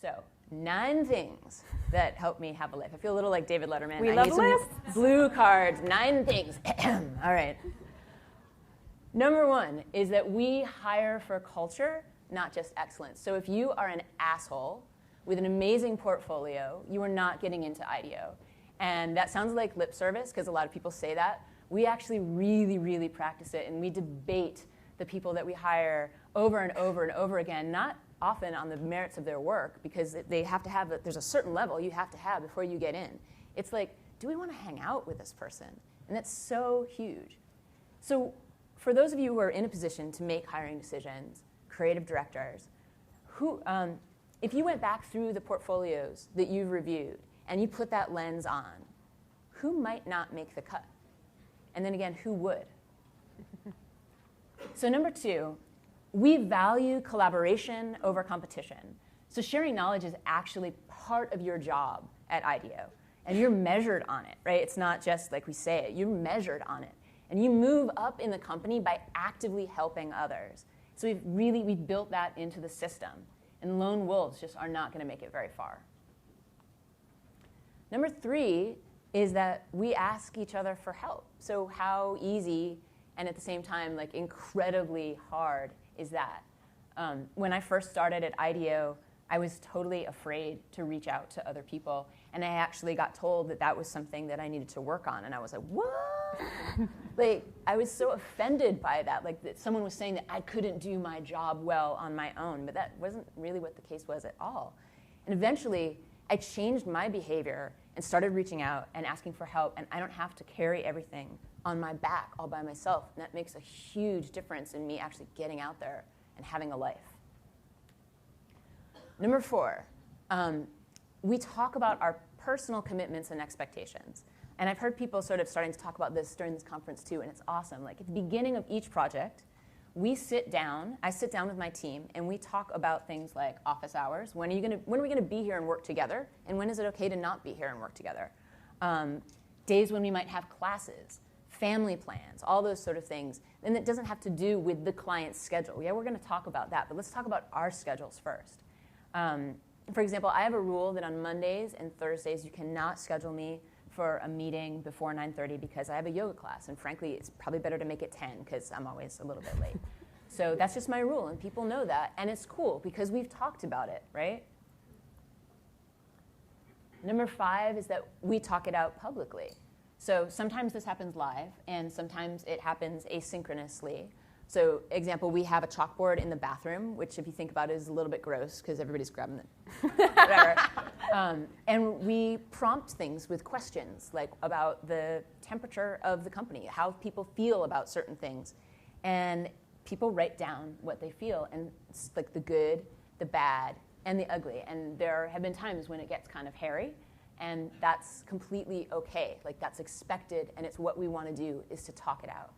So 9 things that help me have a life. I feel a little like David Letterman. We I love need some lists. blue cards. 9 things. All right. Number 1 is that we hire for culture, not just excellence. So if you are an asshole with an amazing portfolio, you are not getting into IDEO. And that sounds like lip service, because a lot of people say that. We actually really, really practice it, and we debate the people that we hire over and over and over again, not often on the merits of their work, because they have to have, there's a certain level you have to have before you get in. It's like, do we want to hang out with this person? And that's so huge. So for those of you who are in a position to make hiring decisions, creative directors, if you went back through the portfolios that you've reviewed and you put that lens on, who might not make the cut? And then again, who would? So number 2, we value collaboration over competition. So sharing knowledge is actually part of your job at IDEO. And you're measured on it, right? It's not just like we say it. You're measured on it. And you move up in the company by actively helping others. So we've built that into the system. And lone wolves just are not going to make it very far. Number 3 is that we ask each other for help. So how easy and at the same time like incredibly hard is that? When I first started at IDEO, I was totally afraid to reach out to other people. And I actually got told that that was something that I needed to work on. And I was like, what? Like, I was so offended by that. Like, that someone was saying that I couldn't do my job well on my own. But that wasn't really what the case was at all. And eventually, I changed my behavior and started reaching out and asking for help. And I don't have to carry everything on my back all by myself. And that makes a huge difference in me actually getting out there and having a life. Number 4, we talk about our personal commitments and expectations. And I've heard people sort of starting to talk about this during this conference too, and it's awesome. Like at the beginning of each project, I sit down with my team, and we talk about things like office hours. When are we gonna be here and work together? And when is it okay to not be here and work together? Days when we might have classes, family plans, all those sort of things. And it doesn't have to do with the client's schedule. Yeah, we're gonna talk about that, but let's talk about our schedules first. For example, I have a rule that on Mondays and Thursdays you cannot schedule me for a meeting before 9:30 because I have a yoga class. And frankly, it's probably better to make it 10 because I'm always a little bit late. So that's just my rule, and people know that. And it's cool because we've talked about it, right? Number 5 is that we talk it out publicly. So sometimes this happens live, and sometimes it happens asynchronously. So, example, we have a chalkboard in the bathroom, which if you think about it is a little bit gross because everybody's grabbing it, whatever. And we prompt things with questions, like about the temperature of the company, how people feel about certain things. And people write down what they feel, and it's like the good, the bad, and the ugly. And there have been times when it gets kind of hairy, and that's completely okay. Like, that's expected, and it's what we want to do is to talk it out.